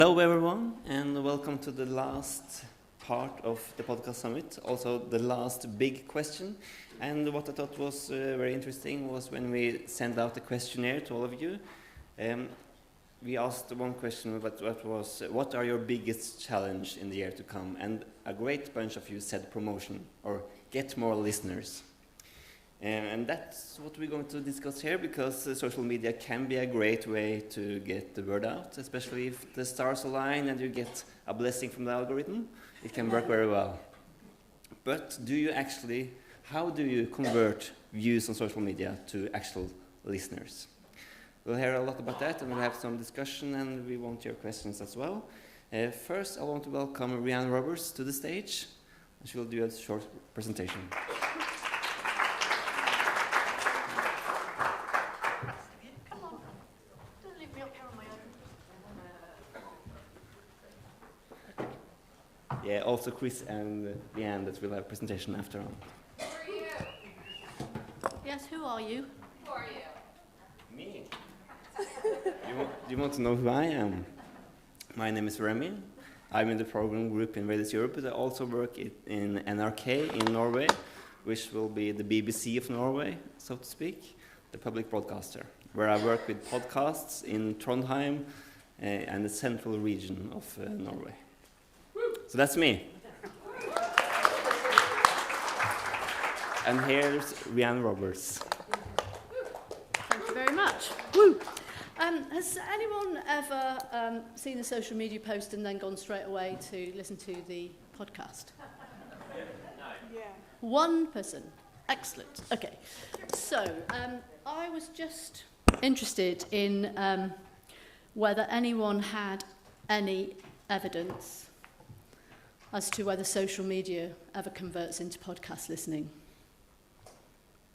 Hello everyone, and welcome to the last part of the podcast summit, also the last big question. And what I thought was very interesting was when we sent out a questionnaire to all of you. We asked one question, what are your biggest challenge in the year to come? And a great bunch of you said promotion, or get more listeners. And that's what we're going to discuss here, because social media can be a great way to get the word out, especially if the stars align and you get a blessing from the algorithm. It can work very well. But how do you convert views on social media to actual listeners? We'll hear a lot about that, and we'll have some discussion, and we want your questions as well. First, I want to welcome Rhiannon Roberts to the stage. She will do a short presentation. Yeah, also Chris and Leanne that will have a presentation after on. Who are you? Yes, who are you? Who are you? Me. Do you want to know who I am? My name is Remy. I'm in the program group in Radius Europe, but I also work in NRK in Norway, which will be the BBC of Norway, so to speak, the public broadcaster, where I work with podcasts in Trondheim and the central region of Norway. So that's me. And here's Rhiannon Roberts. Thank you very much. Woo! Has anyone ever seen a social media post and then gone straight away to listen to the podcast? Yeah. One person. Excellent. Okay. So I was just interested in whether anyone had any evidence as to whether social media ever converts into podcast listening.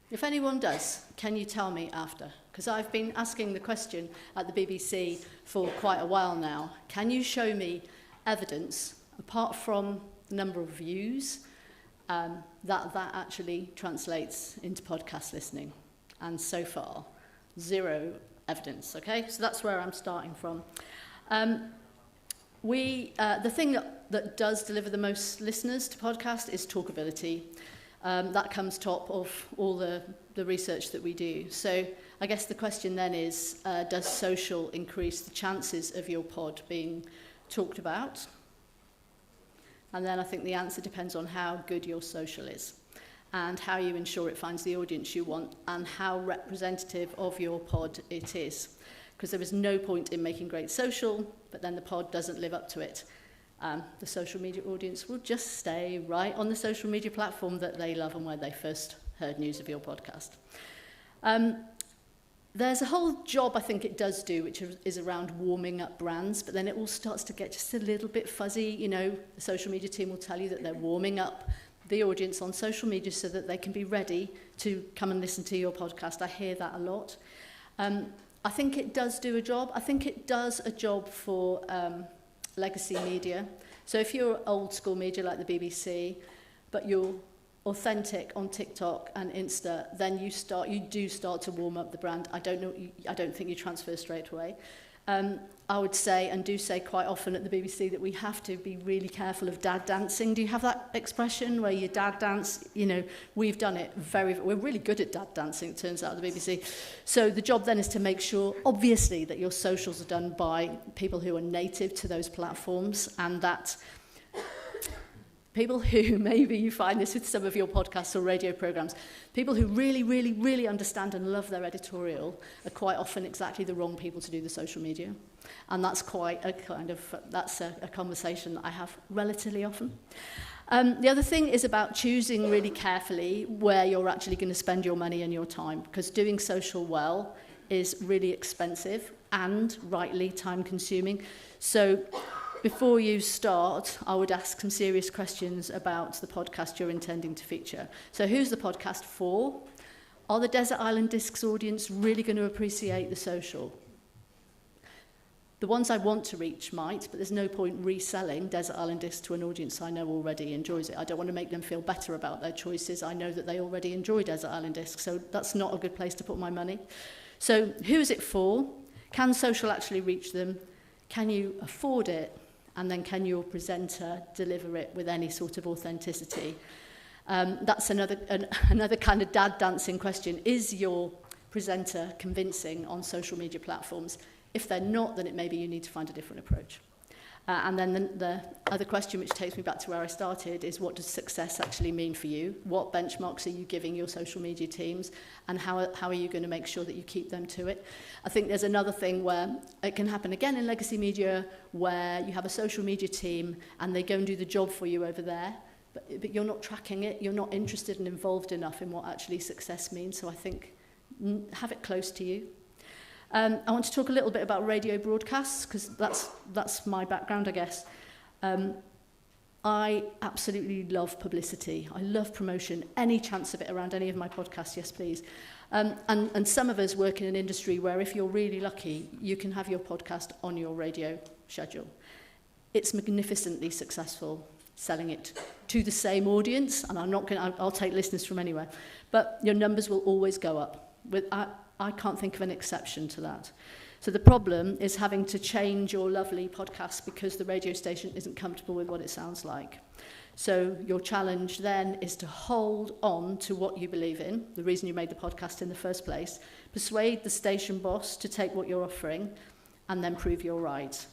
If anyone does, can you tell me after? Because I've been asking the question at the BBC for quite a while now. Can you show me evidence, apart from the number of views, that actually translates into podcast listening? And so far, zero evidence, okay? So that's where I'm starting from. The thing that does deliver the most listeners to podcast is talkability. That comes top of all the research that we do. So I guess the question then is, does social increase the chances of your pod being talked about? And then I think the answer depends on how good your social is and how you ensure it finds the audience you want and how representative of your pod it is. Because there is no point in making great social, but then the pod doesn't live up to it. The social media audience will just stay right on the social media platform that they love and where they first heard news of your podcast. There's a whole job I think it does do, which is around warming up brands, but then it all starts to get just a little bit fuzzy. You know, the social media team will tell you that they're warming up the audience on social media so that they can be ready to come and listen to your podcast. I hear that a lot. I think it does do a job. I think it does a job for legacy media. So if you're old school media like the BBC, but you're authentic on TikTok and Insta, then you do start to warm up the brand. I don't think you transfer straight away. I would say, and do say quite often at the BBC, that we have to be really careful of dad dancing. Do you have that expression where you dad dance? You know, we've done it we're really good at dad dancing, it turns out, at the BBC. So the job then is to make sure, obviously, that your socials are done by people who are native to those platforms, and that people who, maybe you find this with some of your podcasts or radio programs, people who really, really, really understand and love their editorial are quite often exactly the wrong people to do the social media. And that's quite a a conversation that I have relatively often. The other thing is about choosing really carefully where you're actually going to spend your money and your time, because doing social well is really expensive and rightly time consuming. So before you start, I would ask some serious questions about the podcast you're intending to feature. So who's the podcast for? Are the Desert Island Discs audience really going to appreciate the social? The ones I want to reach might, but there's no point reselling Desert Island Discs to an audience I know already enjoys it. I don't want to make them feel better about their choices. I know that they already enjoy Desert Island Discs, so that's not a good place to put my money. So who is it for? Can social actually reach them? can you afford it? And then can your presenter deliver it with any sort of authenticity? That's another kind of dad dancing question. Is your presenter convincing on social media platforms? If they're not, then it maybe you need to find a different approach. And then the other question, which takes me back to where I started, is what does success actually mean for you? What benchmarks are you giving your social media teams? And how are you going to make sure that you keep them to it? I think there's another thing where it can happen again in legacy media, where you have a social media team and they go and do the job for you over there, but you're not tracking it. You're not interested and involved enough in what actually success means. So I think have it close to you. I want to talk a little bit about radio broadcasts, because that's my background, I guess. I absolutely love publicity. I love promotion. Any chance of it around any of my podcasts, yes, please. And some of us work in an industry where if you're really lucky, you can have your podcast on your radio schedule. It's magnificently successful selling it to the same audience, and I'll take listeners from anywhere, but your numbers will always go up. I can't think of an exception to that. So the problem is having to change your lovely podcast because the radio station isn't comfortable with what it sounds like. So your challenge then is to hold on to what you believe in, the reason you made the podcast in the first place, persuade the station boss to take what you're offering, and then prove you're right.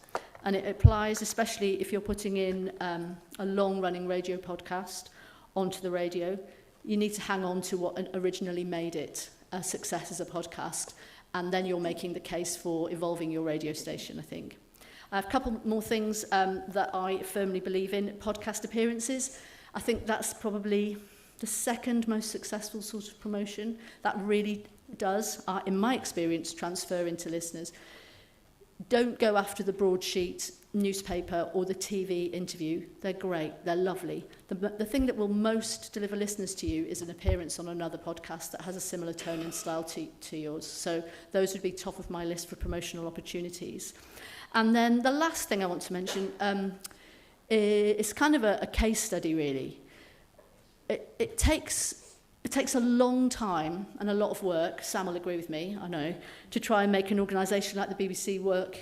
And it applies especially if you're putting in a long-running radio podcast onto the radio. You need to hang on to what originally made it a success as a podcast, and then you're making the case for evolving your radio station, I think. I have a couple more things that I firmly believe in. Podcast appearances. I think that's probably the second most successful sort of promotion. That really does, in my experience, transfer into listeners. Don't go after the broadsheet newspaper or the TV interview. They're great. They're lovely. The thing that will most deliver listeners to you is an appearance on another podcast that has a similar tone and style to yours. So those would be top of my list for promotional opportunities. And then the last thing I want to mention is kind of a case study, really. It takes a long time and a lot of work, Sam will agree with me, I know, to try and make an organisation like the BBC work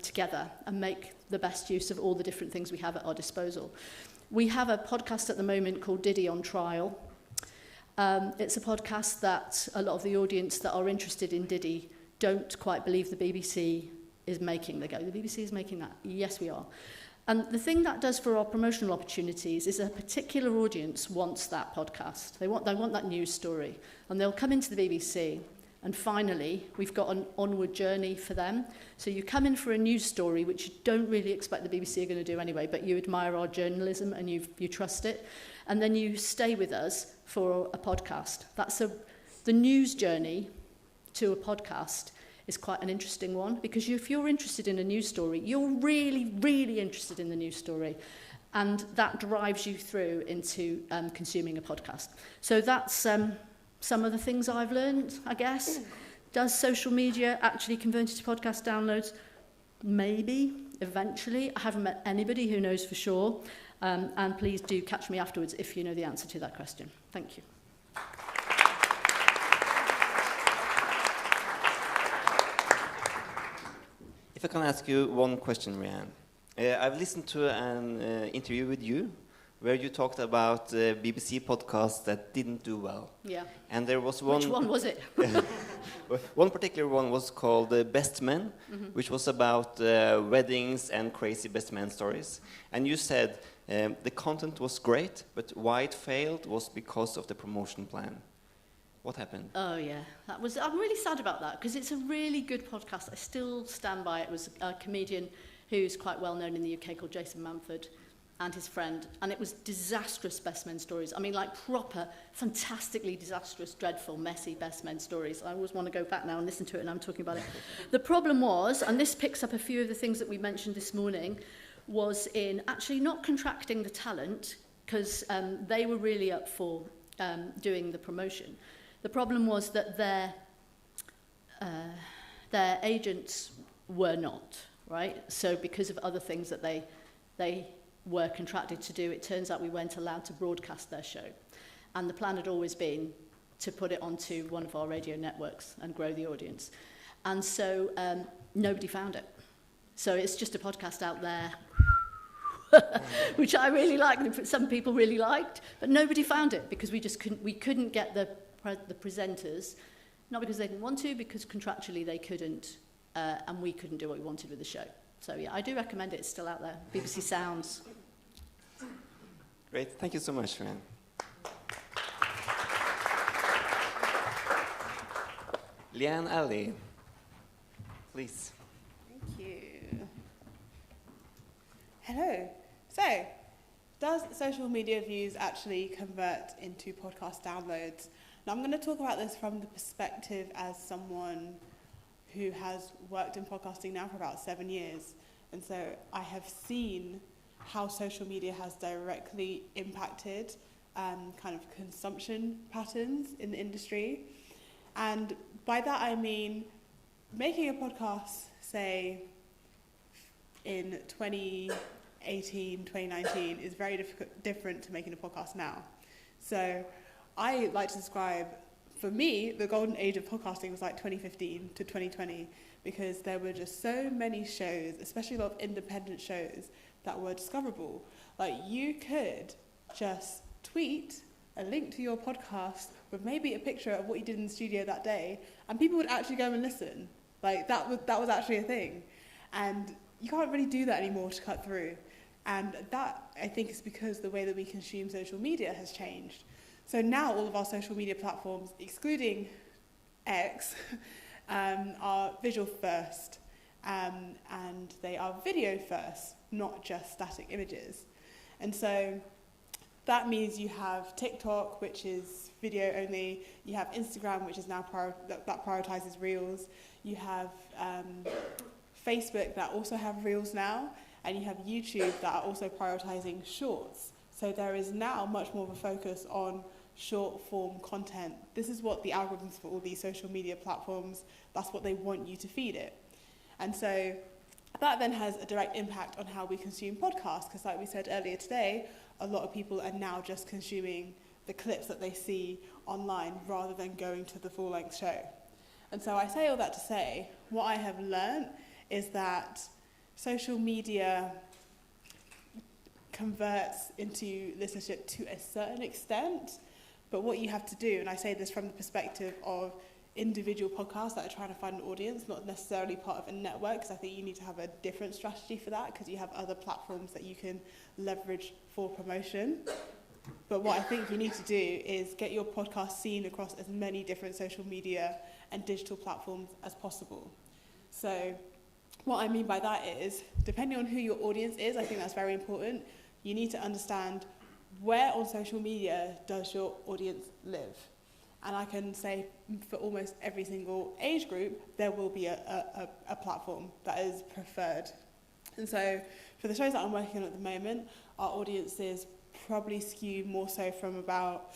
together and make the best use of all the different things we have at our disposal. We have a podcast at the moment called Diddy on Trial. It's a podcast that a lot of the audience that are interested in Diddy don't quite believe the BBC is making. They go, the BBC is making that? Yes, we are. And the thing that does for our promotional opportunities is a particular audience wants that podcast. They want that news story. And they'll come into the BBC, and finally, we've got an onward journey for them. So you come in for a news story, which you don't really expect the BBC are going to do anyway, but you admire our journalism and you trust it. And then you stay with us for a podcast. The news journey to a podcast is quite an interesting one, because if you're interested in a news story, you're really, really interested in the news story. And that drives you through into consuming a podcast. So that's some of the things I've learned, I guess. Does social media actually convert into podcast downloads? Maybe, eventually. I haven't met anybody who knows for sure. And please do catch me afterwards if you know the answer to that question. Thank you. If I can ask you one question, Rianne. I've listened to an interview with you where you talked about BBC podcasts that didn't do well. Yeah. And there was one... Which one was it? One particular one was called Best Men, which was about weddings and crazy best man stories. And you said the content was great, but why it failed was because of the promotion plan. What happened? Oh, yeah. I'm really sad about that, because it's a really good podcast. I still stand by it. It was a comedian who's quite well known in the UK called Jason Manford and his friend. And it was disastrous best men stories. I mean, like proper, fantastically disastrous, dreadful, messy best men stories. I always want to go back now and listen to it, and I'm talking about it. The problem was, and this picks up a few of the things that we mentioned this morning, was in actually not contracting the talent, because they were really up for doing the promotion. The problem was that their agents were not, right? So because of other things that they were contracted to do, it turns out we weren't allowed to broadcast their show. And the plan had always been to put it onto one of our radio networks and grow the audience. And so nobody found it. So it's just a podcast out there, which I really like, and some people really liked, but nobody found it because we couldn't get the presenters, not because they didn't want to, because contractually they couldn't, and we couldn't do what we wanted with the show. So yeah, I do recommend it. It's still out there. BBC Sounds. Great. Thank you so much, Fran. Leanne Ali, please. Thank you. Hello. So, does social media views actually convert into podcast downloads? Now, I'm going to talk about this from the perspective as someone who has worked in podcasting now for about 7 years. And so I have seen how social media has directly impacted kind of consumption patterns in the industry. And by that I mean making a podcast, say, in 2018, 2019 is very different to making a podcast now. So I like to describe, for me, the golden age of podcasting was like 2015 to 2020, because there were just so many shows, especially a lot of independent shows, that were discoverable. Like, you could just tweet a link to your podcast with maybe a picture of what you did in the studio that day, and people would actually go and listen. Like, that was actually a thing. And you can't really do that anymore to cut through. And that, I think, is because the way that we consume social media has changed. So now all of our social media platforms, excluding X, are visual first, and they are video first, not just static images. And so that means you have TikTok, which is video only. You have Instagram, which is now that prioritizes Reels. You have Facebook that also have Reels now, and you have YouTube that are also prioritizing Shorts. So there is now much more of a focus on short form content. This is what the algorithms for all these social media platforms, that's what they want you to feed it. And so that then has a direct impact on how we consume podcasts, because like we said earlier today, a lot of people are now just consuming the clips that they see online rather than going to the full-length show. And so I say all that to say, what I have learned is that social media converts into listenership to a certain extent, but what you have to do, and I say this from the perspective of individual podcasts that are trying to find an audience, not necessarily part of a network, because I think you need to have a different strategy for that, because you have other platforms that you can leverage for promotion. But what I think you need to do is get your podcast seen across as many different social media and digital platforms as possible. So what I mean by that is, depending on who your audience is, I think that's very important. You need to understand where on social media does your audience live. And I can say for almost every single age group, there will be a platform that is preferred. And so for the shows that I'm working on at the moment, our audiences probably skew more so from about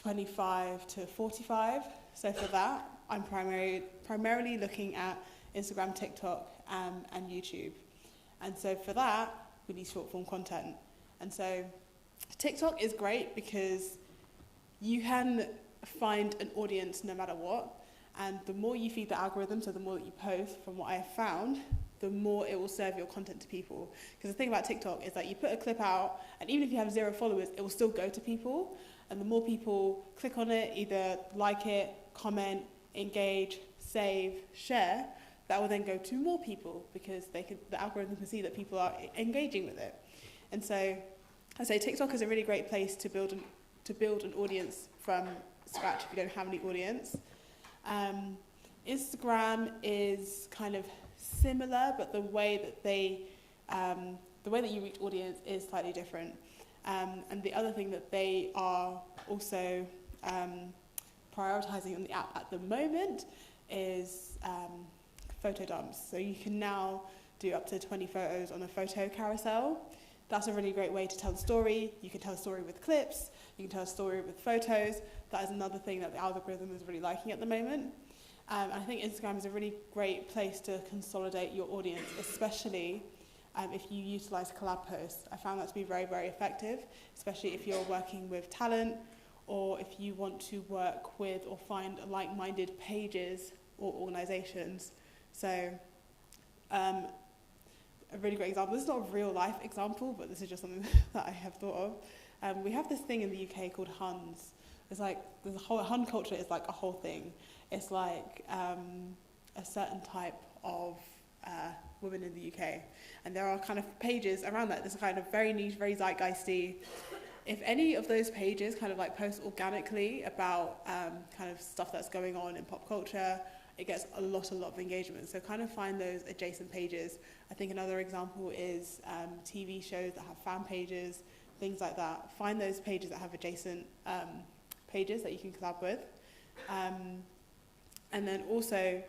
25 to 45. So for that, I'm primarily looking at Instagram, TikTok, and YouTube. And so for that, we need short form content. And so TikTok is great because you can find an audience no matter what, and the more you feed the algorithm, so the more that you post, from what I have found, the more it will serve your content to people. Because the thing about TikTok is that you put a clip out, and even if you have 0 followers, it will still go to people, and the more people click on it, either like it, comment, engage, save, share, that will then go to more people, because the algorithm can see that people are engaging with it. And so I say TikTok is a really great place to build an audience from scratch if you don't have any audience. Instagram is kind of similar, but the way that you reach audience is slightly different. And the other thing that they are also prioritizing on the app at the moment is photo dumps. So you can now do up to 20 photos on a photo carousel. That's a really great way to tell a story. You can tell a story with clips. You can tell a story with photos. That is another thing that the algorithm is really liking at the moment. And I think Instagram is a really great place to consolidate your audience, especially if you utilize collab posts. I found that to be very, very effective, especially if you're working with talent, or if you want to work with or find like-minded pages or organizations. So a really great example. This is not a real life example, but this is just something that I have thought of. We have this thing in the UK called Huns. It's like, there's a whole, Hun culture is like a whole thing. It's like a certain type of women in the UK. And there are kind of pages around that. This is kind of very niche, very zeitgeisty. If any of those pages kind of like post organically about kind of stuff that's going on in pop culture, it gets a lot of engagement. So kind of find those adjacent pages. I think another example is TV shows that have fan pages, things like that. Find those pages that have adjacent pages that you can collab with. And then also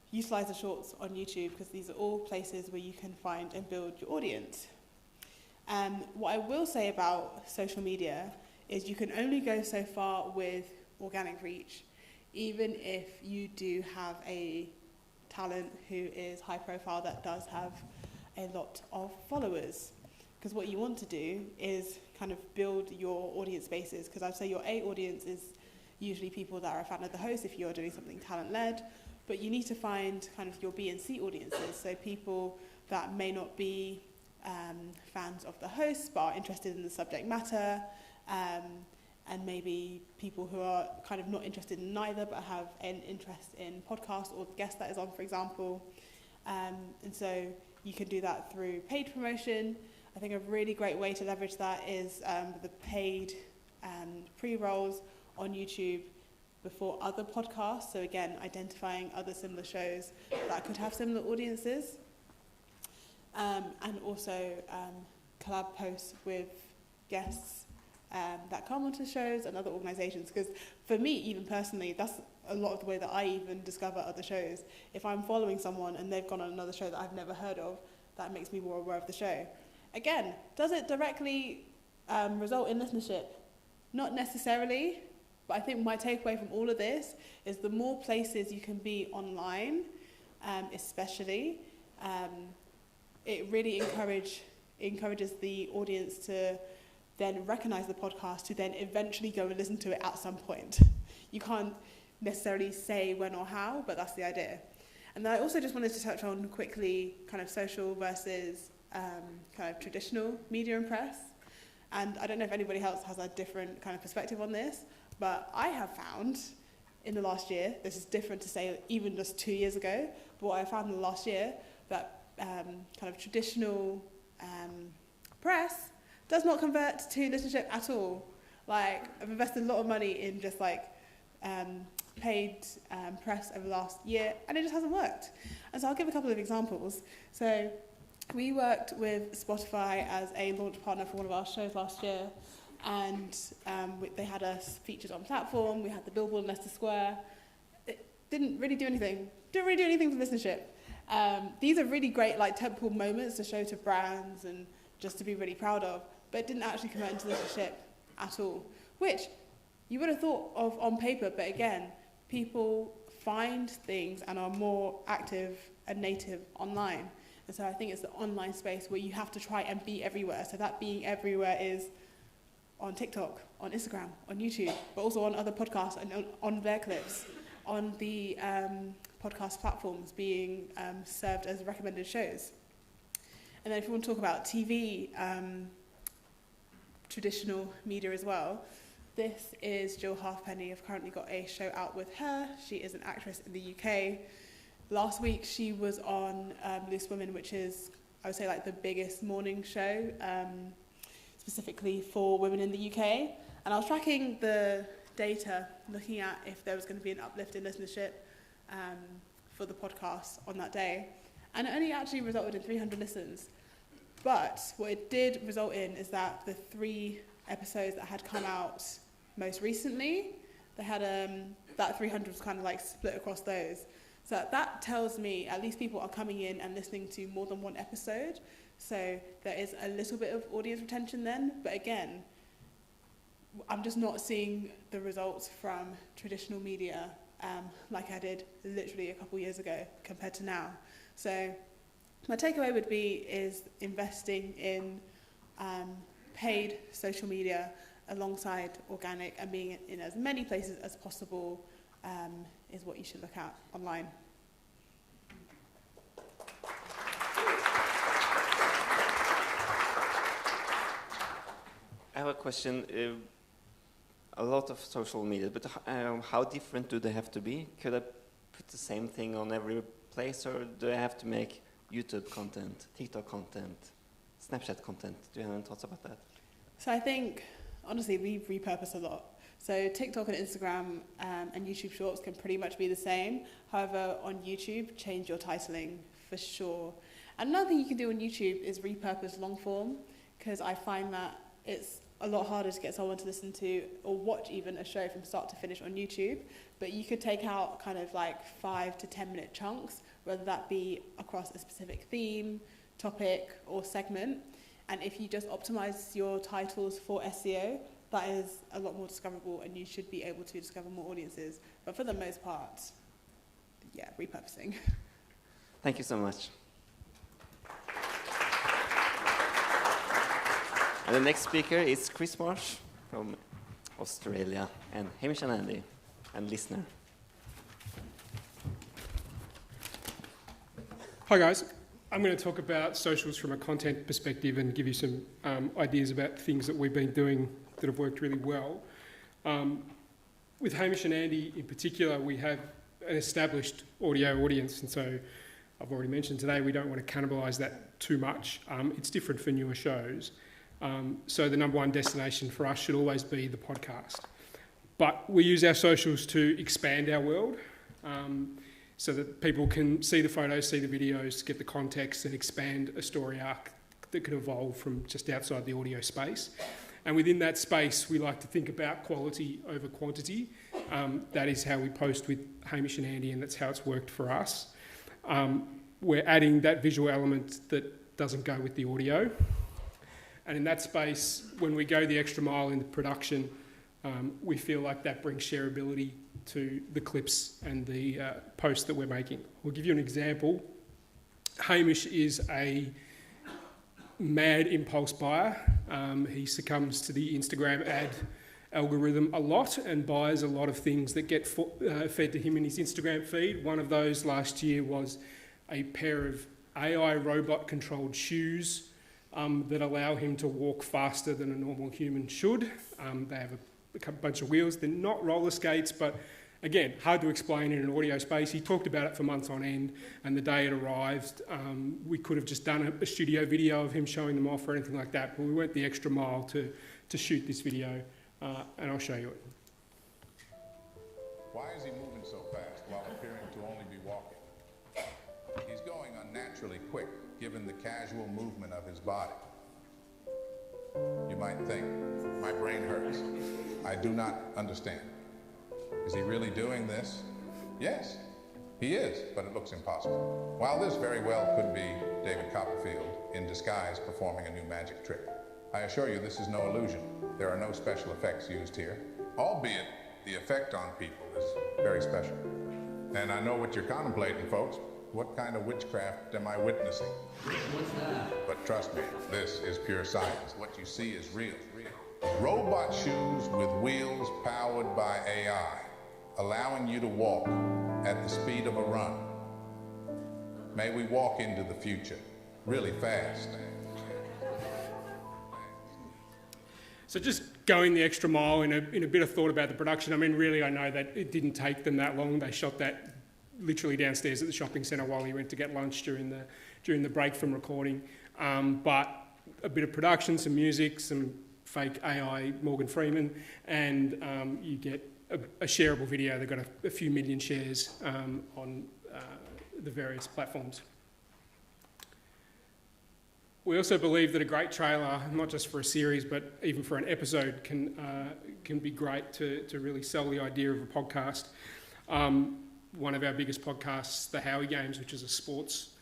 utilize the shorts on YouTube, because these are all places where you can find and build your audience. What I will say about social media is you can only go so far with organic reach, even if you do have a talent who is high profile that does have a lot of followers. Because what you want to do is kind of build your audience bases, because I'd say your A audience is usually people that are a fan of the host if you're doing something talent-led, but you need to find kind of your B and C audiences, so people that may not be fans of the host but are interested in the subject matter, and maybe people who are kind of not interested in neither but have an interest in podcast or the guest that is on, for example. And so you can do that through paid promotion. I think a really great way to leverage that is the paid pre-rolls on YouTube before other podcasts. So again, identifying other similar shows that could have similar audiences. And also collab posts with guests that come onto shows and other organisations. Because for me, even personally, that's a lot of the way that I even discover other shows. If I'm following someone and they've gone on another show that I've never heard of, that makes me more aware of the show. Again, does it directly result in listenership? Not necessarily, but I think my takeaway from all of this is the more places you can be online, especially, it really encourages the audience to then recognise the podcast, to then eventually go and listen to it at some point. You can't necessarily say when or how, but that's the idea. And then I also just wanted to touch on quickly kind of social versus kind of traditional media and press. And I don't know if anybody else has a different kind of perspective on this, but I have found in the last year, this is different to say even just 2 years ago, but what I found in the last year, that kind of traditional press does not convert to listenership at all. Like, I've invested a lot of money in just like paid press over the last year, and it just hasn't worked. And so I'll give a couple of examples. So we worked with Spotify as a launch partner for one of our shows last year, and they had us featured on platform. We had the billboard in Leicester Square. It didn't really do anything. Didn't really do anything for listenership. These are really great like tentpole moments to show to brands and just to be really proud of, but it didn't actually convert into listenership at all, which you would have thought of on paper, but again, people find things and are more active and native online. And so I think it's the online space where you have to try and be everywhere. So that being everywhere is on TikTok, on Instagram, on YouTube, but also on other podcasts and on their clips, on the podcast platforms being served as recommended shows. And then if you want to talk about TV, traditional media as well, this is Jill Halfpenny. I've currently got a show out with her. She is an actress in the UK. Last week she was on Loose Women, which is, I would say, like the biggest morning show, specifically for women in the UK. And I was tracking the data, looking at if there was going to be an uplift in listenership for the podcast on that day. And it only actually resulted in 300 listens. But what it did result in is that the 3 episodes that had come out most recently, they had that 300 was kind of like split across those. So that tells me at least people are coming in and listening to more than one episode. So there is a little bit of audience retention then. But again, I'm just not seeing the results from traditional media like I did literally a couple years ago compared to now. So my takeaway would be is investing in paid social media alongside organic, and being in as many places as possible is what you should look at online. have a question. A lot of social media, but how different do they have to be? Could I put the same thing on every place, or do I have to make YouTube content, TikTok content, Snapchat content? Do you have any thoughts about that? So I think, honestly, we repurpose a lot. So TikTok and Instagram and YouTube Shorts can pretty much be the same. However, on YouTube, change your titling for sure. And another thing you can do on YouTube is repurpose long form, because I find that it's a lot harder to get someone to listen to or watch even a show from start to finish on YouTube. But you could take out kind of like 5 to 10 minute chunks, whether that be across a specific theme, topic, or segment. And if you just optimize your titles for SEO, that is a lot more discoverable, and you should be able to discover more audiences. But for the most part, yeah, repurposing. Thank you so much. And the next speaker is Chris Marsh from Australia, and Hamish and Andy, and listener. Hi guys, I'm going to talk about socials from a content perspective and give you some ideas about things that we've been doing that have worked really well. With Hamish and Andy in particular, we have an established audio audience, and so I've already mentioned today we don't want to cannibalise that too much. It's different for newer shows. So the number one destination for us should always be the podcast. But we use our socials to expand our world so that people can see the photos, see the videos, get the context and expand a story arc that could evolve from just outside the audio space. And within that space, we like to think about quality over quantity. That is how we post with Hamish and Andy, and that's how it's worked for us. We're adding that visual element that doesn't go with the audio. And in that space, when we go the extra mile in the production, we feel like that brings shareability to the clips and the posts that we're making. We'll give you an example. Hamish is a mad impulse buyer. He succumbs to the Instagram ad algorithm a lot and buys a lot of things that get fed to him in his Instagram feed. One of those last year was a pair of AI robot-controlled shoes that allow him to walk faster than a normal human should. They have a bunch of wheels. They're not roller skates, but again, hard to explain in an audio space. He talked about it for months on end, and the day it arrived, we could have just done a studio video of him showing them off or anything like that, but we went the extra mile to shoot this video, and I'll show you it. Why is he moving so fast while appearing to only be walking? He's going unnaturally quick, given the casual movement of his body. You might think, my brain hurts. I do not understand. Is he really doing this? Yes, he is, but it looks impossible. While this very well could be David Copperfield in disguise performing a new magic trick, I assure you this is no illusion. There are no special effects used here, albeit the effect on people is very special. And I know what you're contemplating, folks. What kind of witchcraft am I witnessing? What's that? But trust me, this is pure science. What you see is real. Robot shoes with wheels powered by AI, allowing you to walk at the speed of a run. May we walk into the future really fast. So just going the extra mile in a bit of thought about the production. I mean, really, I know that it didn't take them that long. They shot that literally downstairs at the shopping centre while he went to get lunch during the break from recording. But a bit of production, some music, some fake AI Morgan Freeman, and you get a shareable video. They've got a few million shares on the various platforms. We also believe that a great trailer, not just for a series, but even for an episode, can be great to really sell the idea of a podcast. One of our biggest podcasts, The Howie Games, which is a sports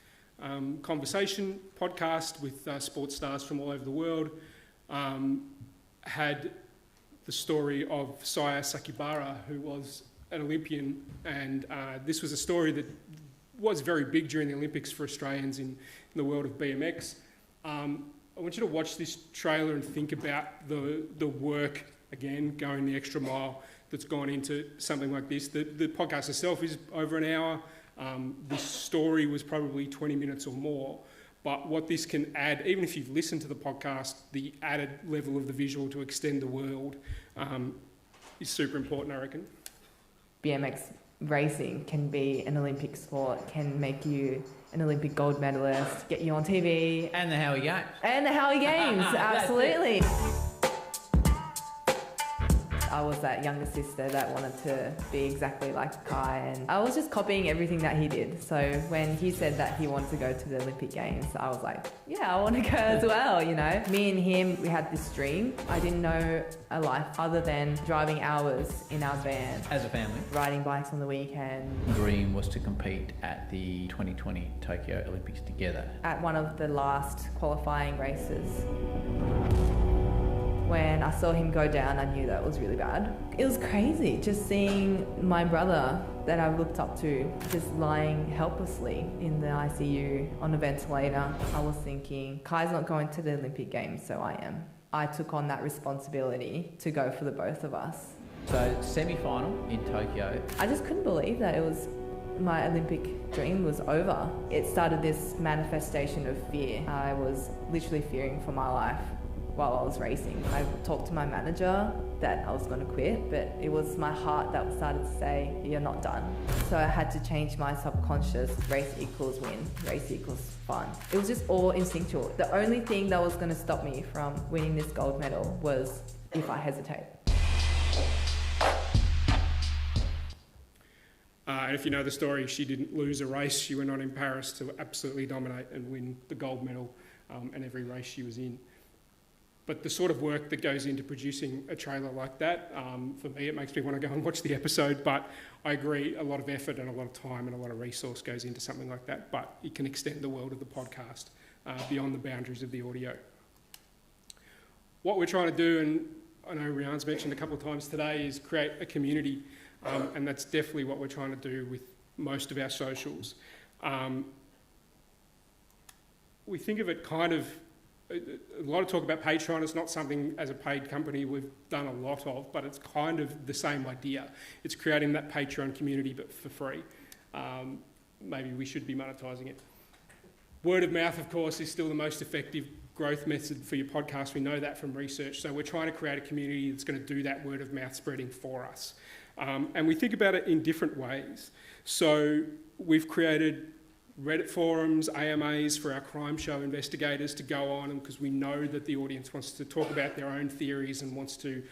conversation podcast with sports stars from all over the world, had the story of Saya Sakibara, who was an Olympian, and this was a story that was very big during the Olympics for Australians in the world of BMX. I want you to watch this trailer and think about the work, again, going the extra mile that's gone into something like this. The podcast itself is over an hour. This story was probably 20 minutes or more, But what this can add, even if you've listened to the podcast, the added level of the visual to extend the world is super important, I reckon. BMX racing can be an Olympic sport, can make you an Olympic gold medalist, get you on TV. And the Howie Games. And the Howie Games, absolutely. I was that younger sister that wanted to be exactly like Kai, and I was just copying everything that he did. So when he said that he wanted to go to the Olympic Games, I was like, yeah, I want to go as well, you know. Me and him, we had this dream. I didn't know a life other than driving hours in our van. As a family. Riding bikes on the weekend. Dream was to compete at the 2020 Tokyo Olympics together. At one of the last qualifying races, when I saw him go down, I knew that was really bad. It was crazy just seeing my brother that I looked up to just lying helplessly in the ICU on a ventilator. I was thinking, Kai's not going to the Olympic Games, so I am. I took on that responsibility to go for the both of us. So semi-final in Tokyo. I just couldn't believe that it was my Olympic dream was over. It started this manifestation of fear. I was literally fearing for my life while I was racing. I talked to my manager that I was going to quit, but it was my heart that started to say, you're not done. So I had to change my subconscious. Race equals win, race equals fun. It was just all instinctual. The only thing that was going to stop me from winning this gold medal was if I hesitate. And if you know the story, she didn't lose a race. She went on in Paris to absolutely dominate and win the gold medal in every race she was in. But the sort of work that goes into producing a trailer like that, for me, it makes me want to go and watch the episode. But I agree, a lot of effort and a lot of time and a lot of resource goes into something like that. But it can extend the world of the podcast beyond the boundaries of the audio. What we're trying to do, and I know Rian's mentioned a couple of times today, is create a community. And that's definitely what we're trying to do with most of our socials. We think of it kind of, a lot of talk about Patreon. It's not something as a paid company we've done a lot of, but it's kind of the same idea. It's creating that Patreon community, but for free. Maybe we should be monetising it. Word of mouth, of course, is still the most effective growth method for your podcast. We know that from research. So we're trying to create a community that's going to do that word of mouth spreading for us. And we think about it in different ways. So we've created Reddit forums, AMAs for our crime show investigators to go on, because we know that the audience wants to talk about their own theories and wants to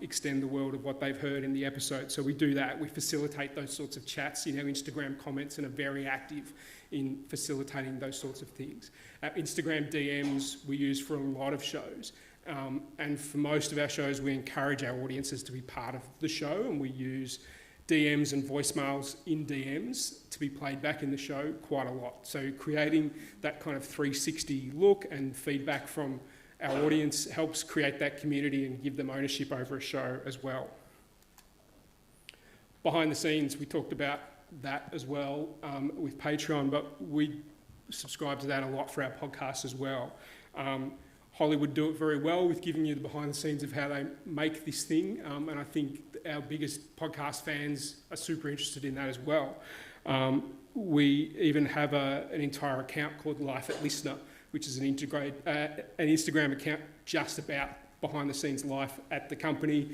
extend the world of what they've heard in the episode. So we do that. We facilitate those sorts of chats in our Instagram comments and are very active in facilitating those sorts of things. Our Instagram DMs we use for a lot of shows. And for most of our shows, we encourage our audiences to be part of the show, and we use DMs and voicemails in DMs to be played back in the show quite a lot. So creating that kind of 360 look and feedback from our audience helps create that community and give them ownership over a show as well. Behind the scenes, we talked about that as well with Patreon, but we subscribe to that a lot for our podcast as well. Hollywood do it very well with giving you the behind the scenes of how they make this thing, and I think our biggest podcast fans are super interested in that as well. We even have an entire account called Life at Listener, which is an Instagram account just about behind the scenes life at the company.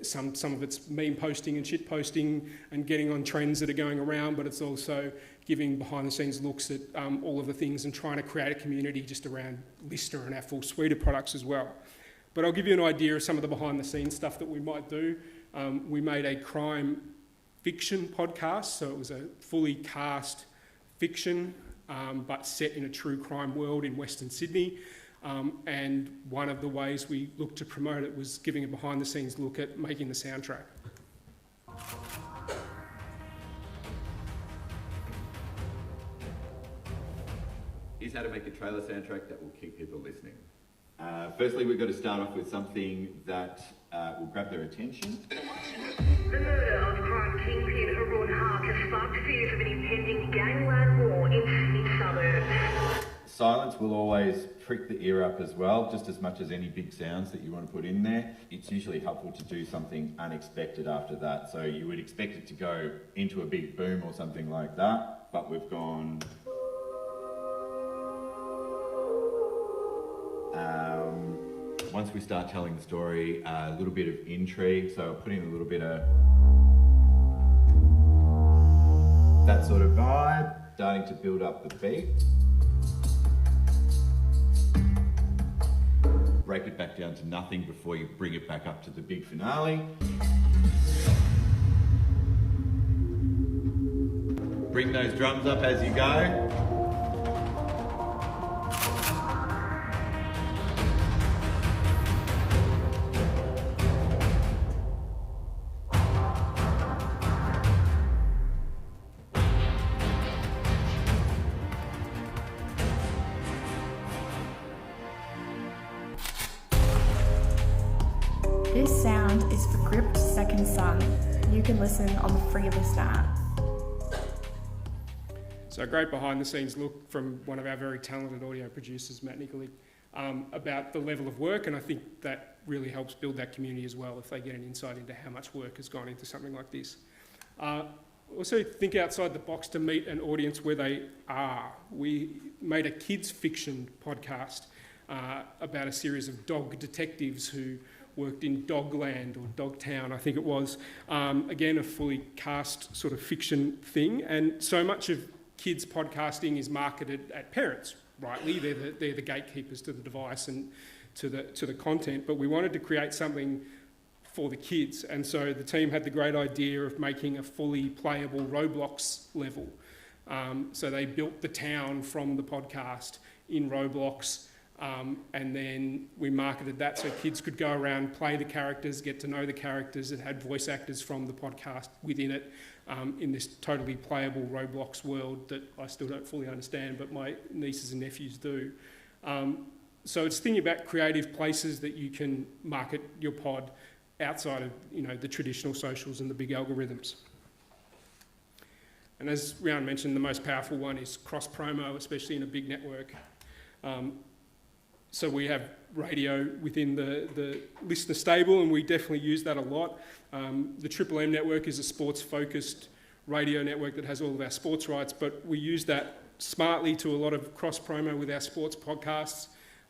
Some of it's meme posting and shit posting and getting on trends that are going around, but it's also giving behind the scenes looks at all of the things and trying to create a community just around Listener and our full suite of products as well. But I'll give you an idea of some of the behind the scenes stuff that we might do. We made a crime fiction podcast, so it was a fully cast fiction, but set in a true crime world in Western Sydney. And one of the ways we looked to promote it was giving a behind the scenes look at making the soundtrack. Here's how to make a trailer soundtrack that will keep people listening. Firstly, we've got to start off with something that will grab their attention. The murder of crime kingpin Arun Haq has sparked fears of an impending gangland war in Sydney suburbs. Silence will always prick the ear up as well, just as much as any big sounds that you want to put in there. It's usually helpful to do something unexpected after that. So you would expect it to go into a big boom or something like that, but we've gone... once we start telling the story, a little bit of intrigue, so put in a little bit of that sort of vibe, starting to build up the beat. Break it back down to nothing before you bring it back up to the big finale. Bring those drums up as you go. This sound is for Gripped Second Son. You can listen on the free Listener app. So a great behind-the-scenes look from one of our very talented audio producers, Matt Nicolic, about the level of work, and I think that really helps build that community as well if they get an insight into how much work has gone into something like this. Also think outside the box to meet an audience where they are. We made a kids fiction podcast about a series of dog detectives who worked in Dogland or Dogtown, I think it was. Again, a fully cast sort of fiction thing, and so much of kids podcasting is marketed at parents, rightly. They're the gatekeepers to the device and to the content, but we wanted to create something for the kids, and so the team had the great idea of making a fully playable Roblox level. So they built the town from the podcast in Roblox, and then we marketed that so kids could go around, play the characters, get to know the characters. It had voice actors from the podcast within it, in this totally playable Roblox world that I still don't fully understand, but my nieces and nephews do. So it's thinking about creative places that you can market your pod outside of the traditional socials and the big algorithms. And as Rhian mentioned, the most powerful one is cross-promo, especially in a big network. So we have radio within the listener stable, and we definitely use that a lot. The Triple M network is a sports-focused radio network that has all of our sports rights, but we use that smartly to a lot of cross-promo with our sports podcasts,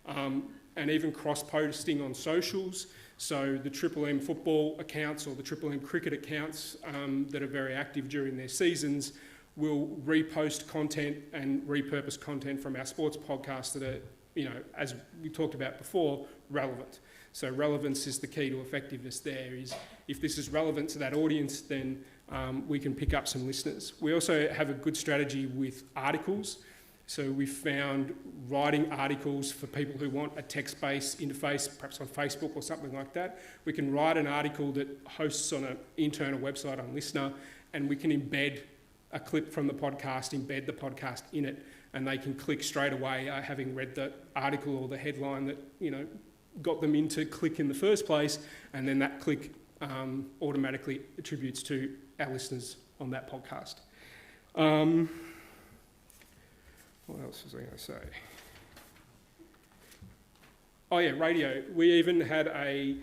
and even cross-posting on socials. So the Triple M football accounts or the Triple M cricket accounts that are very active during their seasons will repost content and repurpose content from our sports podcasts that are, as we talked about before, relevant. So relevance is the key to effectiveness there. Is if this is relevant to that audience, then we can pick up some listeners. We also have a good strategy with articles. So we found writing articles for people who want a text-based interface, perhaps on Facebook or something like that. We can write an article that hosts on an internal website on Listener, and we can embed a clip from the podcast, embed the podcast in it, and they can click straight away, having read the article or the headline that got them into click in the first place, and then that click automatically attributes to our listeners on that podcast. What else was I going to say? Oh yeah, radio. We even had a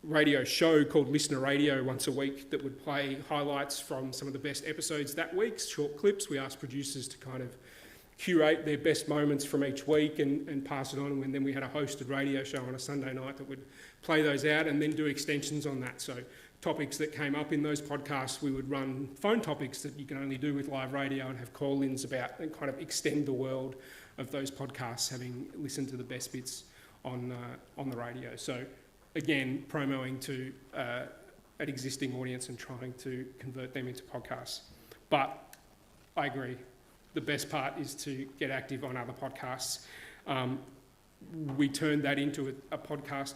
radio show called Listener Radio once a week that would play highlights from some of the best episodes that week, short clips. We asked producers to kind of curate their best moments from each week and pass it on, and then we had a hosted radio show on a Sunday night that would play those out and then do extensions on that. So topics that came up in those podcasts, we would run phone topics that you can only do with live radio and have call-ins about and kind of extend the world of those podcasts, having listened to the best bits on the radio. So again, promoting to an existing audience and trying to convert them into podcasts. But I agree, the best part is to get active on other podcasts. We turned that into a podcast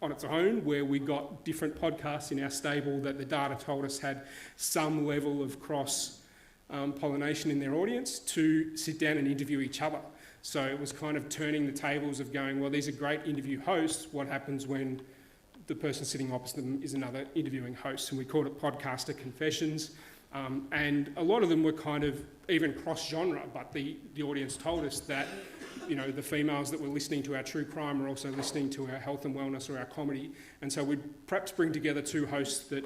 on its own, where we got different podcasts in our stable that the data told us had some level of cross-pollination in their audience, to sit down and interview each other. So it was kind of turning the tables of going, well, these are great interview hosts. What happens when the person sitting opposite them is another interviewing host? And we called it Podcaster Confessions. And a lot of them were kind of even cross-genre, but the audience told us that the females that were listening to our true crime were also listening to our health and wellness or our comedy. And so we'd perhaps bring together two hosts that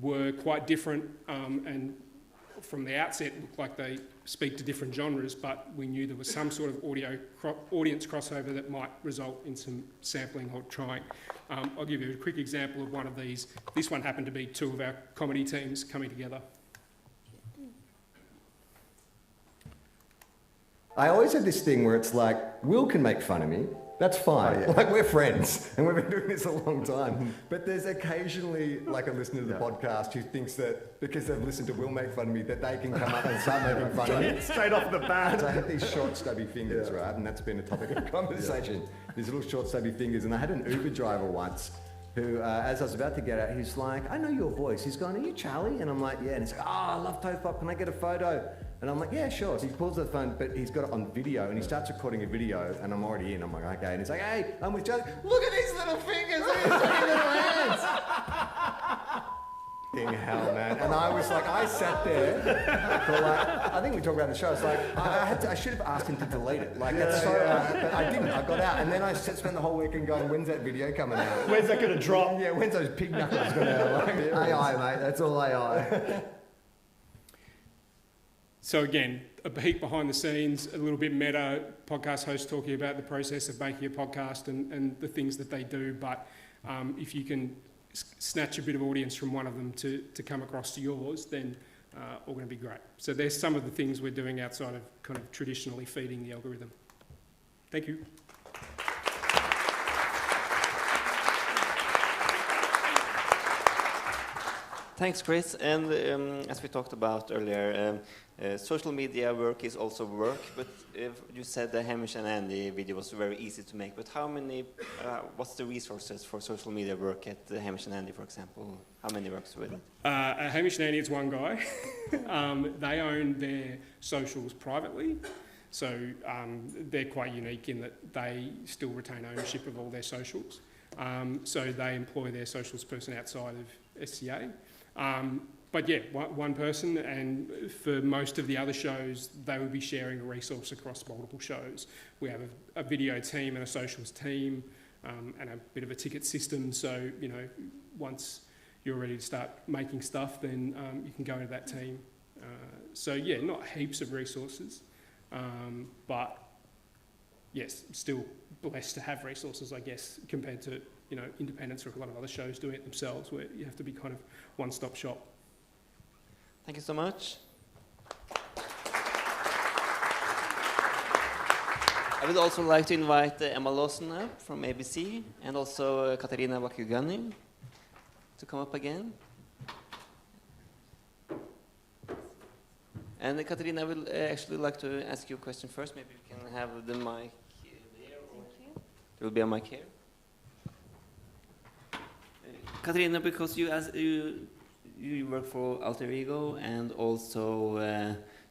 were quite different and from the outset look like they speak to different genres, but we knew there was some sort of audience crossover that might result in some sampling or trying. I'll give you a quick example of one of these. This one happened to be two of our comedy teams coming together. I always had this thing where it's like, Will can make fun of me. That's fine. Oh, yeah. Like, we're friends, and we've been doing this a long time. But there's occasionally, like, a listener to the podcast who thinks that because they've listened to Will make fun of me, that they can come up and start making fun of me. Straight off the bat. So I had these short, stubby fingers, right? And that's been a topic of conversation. These little short, stubby fingers. And I had an Uber driver once who, as I was about to get out, he's like, I know your voice. He's going, are you Charlie? And I'm like, yeah. And he's like, oh, I love Tofop. Can I get a photo? And I'm like, yeah, sure. So he pulls the phone, but he's got it on video, and he starts recording a video, and I'm already in. I'm like, okay. And he's like, hey, I'm with Charlie. Look at these little fingers. Look at these tiny little hands. Ding hell, man. And I was like, I sat there for like, I think we talked about the show. It's like, I should have asked him to delete it. Like, that's so, but I didn't. I got out. And then I spent the whole weekend going, when's that video coming out? When's that going to drop? Yeah, when's those pig knuckles going to, like, AI, mate. That's all AI. So again, a peek behind the scenes, a little bit meta, podcast hosts talking about the process of making a podcast and the things that they do. But if you can snatch a bit of audience from one of them to come across to yours, then all going to be great. So there's some of the things we're doing outside of kind of traditionally feeding the algorithm. Thank you. Thanks, Chris. And as we talked about earlier, social media work is also work. But you said the Hamish and Andy video was very easy to make. But how many? What's the resources for social media work at Hamish and Andy, for example? How many works with it? Hamish and Andy is one guy. They own their socials privately. So they're quite unique in that they still retain ownership of all their socials. So they employ their socials person outside of SCA. But yeah, one person, and for most of the other shows, they will be sharing a resource across multiple shows. We have a video team and a socials team, and a bit of a ticket system. So, you know, once you're ready to start making stuff, then you can go into that team. So yeah, not heaps of resources, but yes, still blessed to have resources, I guess, compared to, you know, independents or a lot of other shows doing it themselves, where you have to be kind of one-stop shop. Thank you so much. I would also like to invite Emma Lawson up from ABC, and also Katarina Wakugani to come up again. And Katarina, I would actually like to ask you a question first. Maybe we can have the mic there. There will be a mic here. Katarina, because you work for Alter Ego and also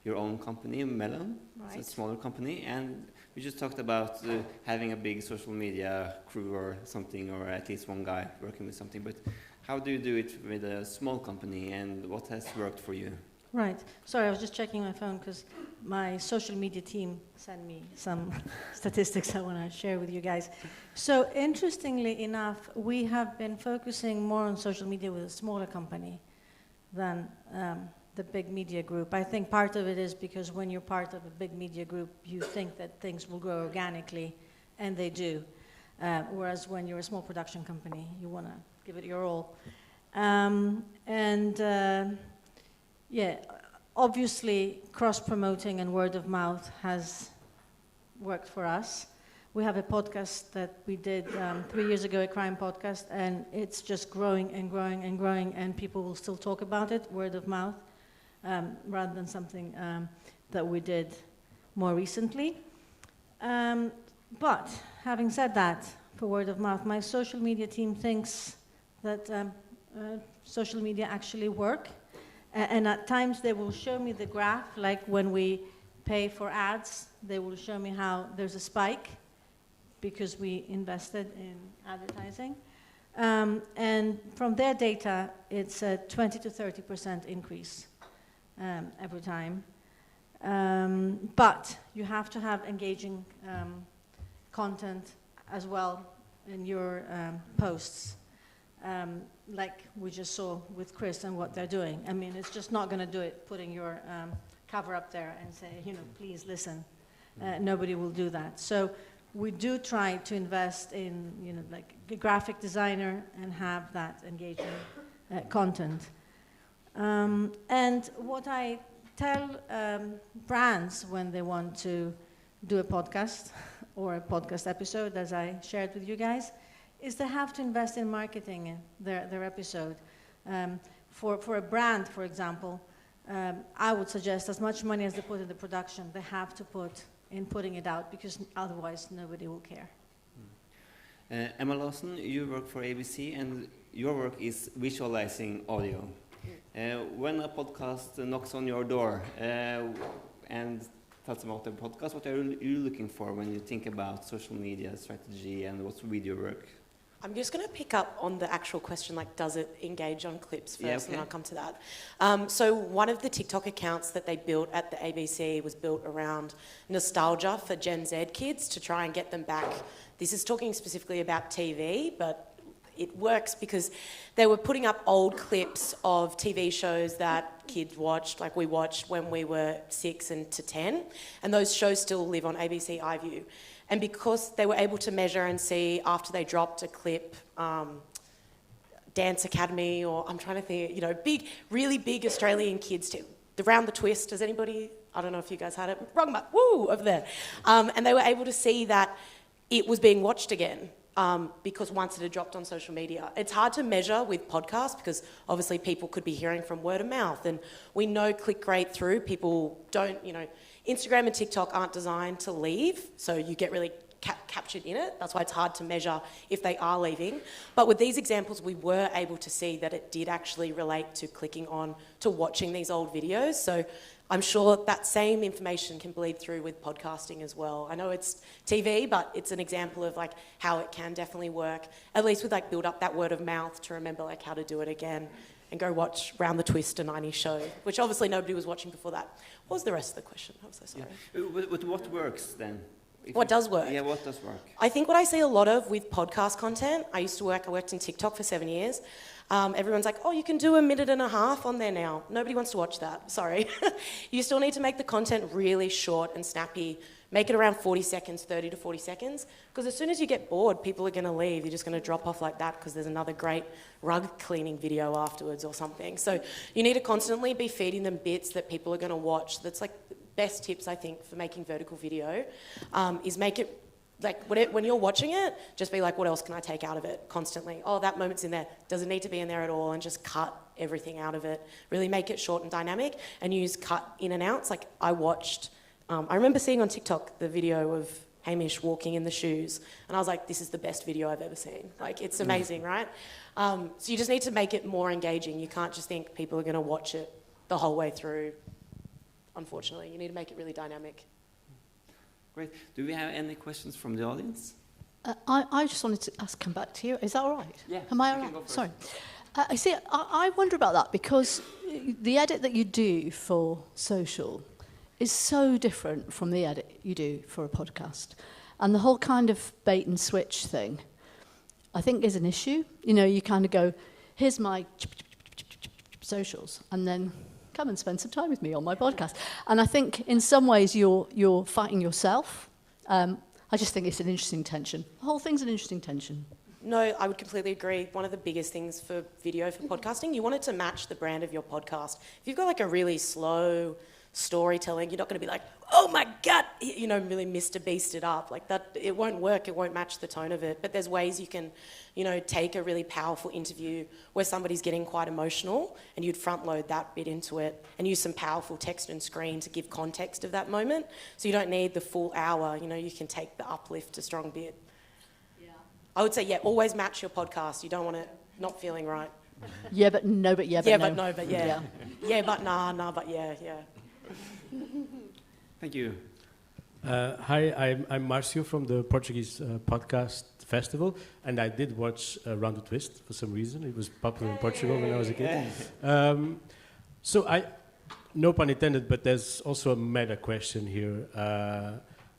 your own company, Melon. Right. It's a smaller company, and we just talked about having a big social media crew or something, or at least one guy working with something. But how do you do it with a small company, and what has worked for you? Right. Sorry, I was just checking my phone because my social media team sent me some statistics I want to share with you guys. So interestingly enough, we have been focusing more on social media with a smaller company than the big media group. I think part of it is because when you're part of a big media group, you think that things will grow organically, and they do. Whereas when you're a small production company, you want to give it your all. Yeah, obviously cross-promoting and word of mouth has worked for us. We have a podcast that we did 3 years ago, a crime podcast, and it's just growing and growing and growing, and people will still talk about it, word of mouth, rather than something that we did more recently. But having said that, for word of mouth, my social media team thinks that social media actually work. And at times they will show me the graph, like when we pay for ads, they will show me how there's a spike because we invested in advertising. And from their data, it's a 20 to 30% increase every time. But you have to have engaging content as well in your posts. like we just saw with Chris and what they're doing. I mean, it's just not going to do it, putting your cover up there and say, please listen. Nobody will do that. So we do try to invest in, like a graphic designer and have that engaging content. And what I tell brands when they want to do a podcast or a podcast episode, as I shared with you guys, is they have to invest in marketing their episode. For a brand, for example, I would suggest as much money as they put in the production, they have to put in putting it out, because otherwise nobody will care. Emma Lawson, you work for ABC, and your work is visualizing audio. When a podcast knocks on your door and tells about the podcast, what are you looking for when you think about social media strategy and what's video work? I'm just going to pick up on the actual question, like, does it engage on clips first, and I'll come to that. So one of the TikTok accounts that they built at the ABC was built around nostalgia for Gen Z kids to try and get them back. This is talking specifically about TV, but it works because they were putting up old clips of TV shows that kids watched, like we watched when we were 6 and to 10, and those shows still live on ABC iView. And because they were able to measure and see after they dropped a clip, Dance Academy, or I'm trying to think, really big Australian kids, Round the Twist, does anybody, I don't know if you guys had it, wrong, but woo, over there. And they were able to see that it was being watched again. Because once it had dropped on social media. It's hard to measure with podcasts because obviously people could be hearing from word of mouth, and we know click rate through, people don't, Instagram and TikTok aren't designed to leave, so you get really captured in it. That's why it's hard to measure if they are leaving. But with these examples, we were able to see that it did actually relate to clicking on to watching these old videos. So I'm sure that same information can bleed through with podcasting as well. I know it's TV, but it's an example of like how it can definitely work, at least with like build up that word of mouth to remember like how to do it again and go watch Round the Twist, a 90s show, which obviously nobody was watching before that. What was the rest of the question? I'm so sorry. Yeah. But what works then? What does work? Yeah, what does work? I think what I see a lot of with podcast content, I worked in TikTok for 7 years. Everyone's like, oh, you can do 1.5 minutes on there now. Nobody wants to watch that, sorry. You still need to make the content really short and snappy. Make it around 40 seconds, 30 to 40 seconds. Because as soon as you get bored, people are going to leave. You're just going to drop off like that because there's another great rug cleaning video afterwards or something. So you need to constantly be feeding them bits that people are going to watch. That's like the best tips, I think, for making vertical video, is make it, like when you're watching it, just be like, what else can I take out of it constantly? Oh, that moment's in there. Does it need to be in there at all? And just cut everything out of it. Really make it short and dynamic and use cut in and outs. Like I watched, I remember seeing on TikTok the video of Hamish walking in the shoes. And I was like, this is the best video I've ever seen. Like, it's amazing, right? So you just need to make it more engaging. You can't just think people are going to watch it the whole way through. Unfortunately, you need to make it really dynamic. Great. Do we have any questions from the audience? I just wanted to come back to you. Is that all right? Yeah. Am I all right? Sorry. I see. I wonder about that because the edit that you do for social is so different from the edit you do for a podcast. And the whole kind of bait and switch thing, I think, is an issue. You know, you kind of go, here's my socials, and then come and spend some time with me on my podcast. And I think in some ways you're fighting yourself. I just think it's an interesting tension. The whole thing's an interesting tension. No, I would completely agree. One of the biggest things for video for podcasting, you want it to match the brand of your podcast. If you've got like a really slow storytelling, you're not going to be like, oh my God, you know, really Mr. Beast it up. Like that, it won't work. It won't match the tone of it. But there's ways you can, you know, take a really powerful interview where somebody's getting quite emotional and you'd front load that bit into it and use some powerful text and screen to give context of that moment. So you don't need the full hour, you know, you can take the uplift to strong bit. Yeah. I would say, yeah, always match your podcast. You don't want it not feeling right. Yeah, but no, but yeah, but yeah, no. But no, but yeah. Yeah, but nah, but yeah. Thank you. Hi, I'm Marcio from the Portuguese Podcast Festival, and I did watch Round the Twist for some reason. It was popular in Portugal when I was a kid. So I, no pun intended, but there's also a meta question here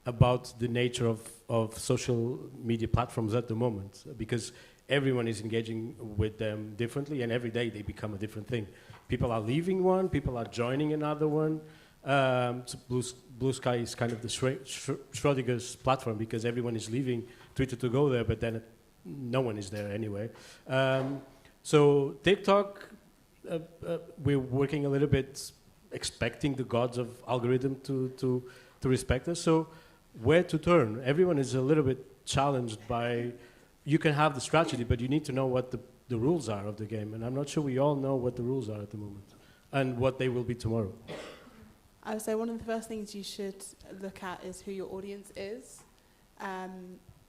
about the nature of social media platforms at the moment, because everyone is engaging with them differently, and every day they become a different thing. People are leaving one, people are joining another one. So Blue Sky is kind of the Schrodinger's platform, because everyone is leaving Twitter to go there, but then no one is there anyway. So TikTok, we're working a little bit expecting the gods of algorithm to respect us. So where to turn? Everyone is a little bit challenged by, you can have the strategy, but you need to know what the rules are of the game. And I'm not sure we all know what the rules are at the moment and what they will be tomorrow. I would say one of the first things you should look at is who your audience is,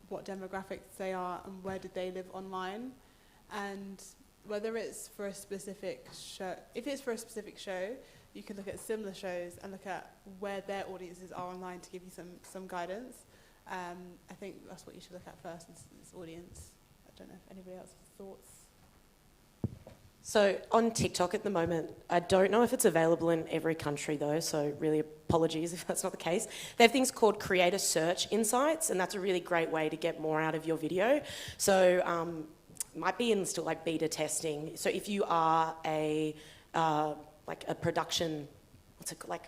what demographics they are, and where did they live online. And whether it's for a specific show, if it's for a specific show, you can look at similar shows and look at where their audiences are online to give you some guidance. I think that's what you should look at first, is audience. I don't know if anybody else has thoughts. So on TikTok at the moment, I don't know if it's available in every country though, so really apologies if that's not the case. They have things called creator search insights, and that's a really great way to get more out of your video. So might be in still like beta testing. So if you are like a production, what's it like?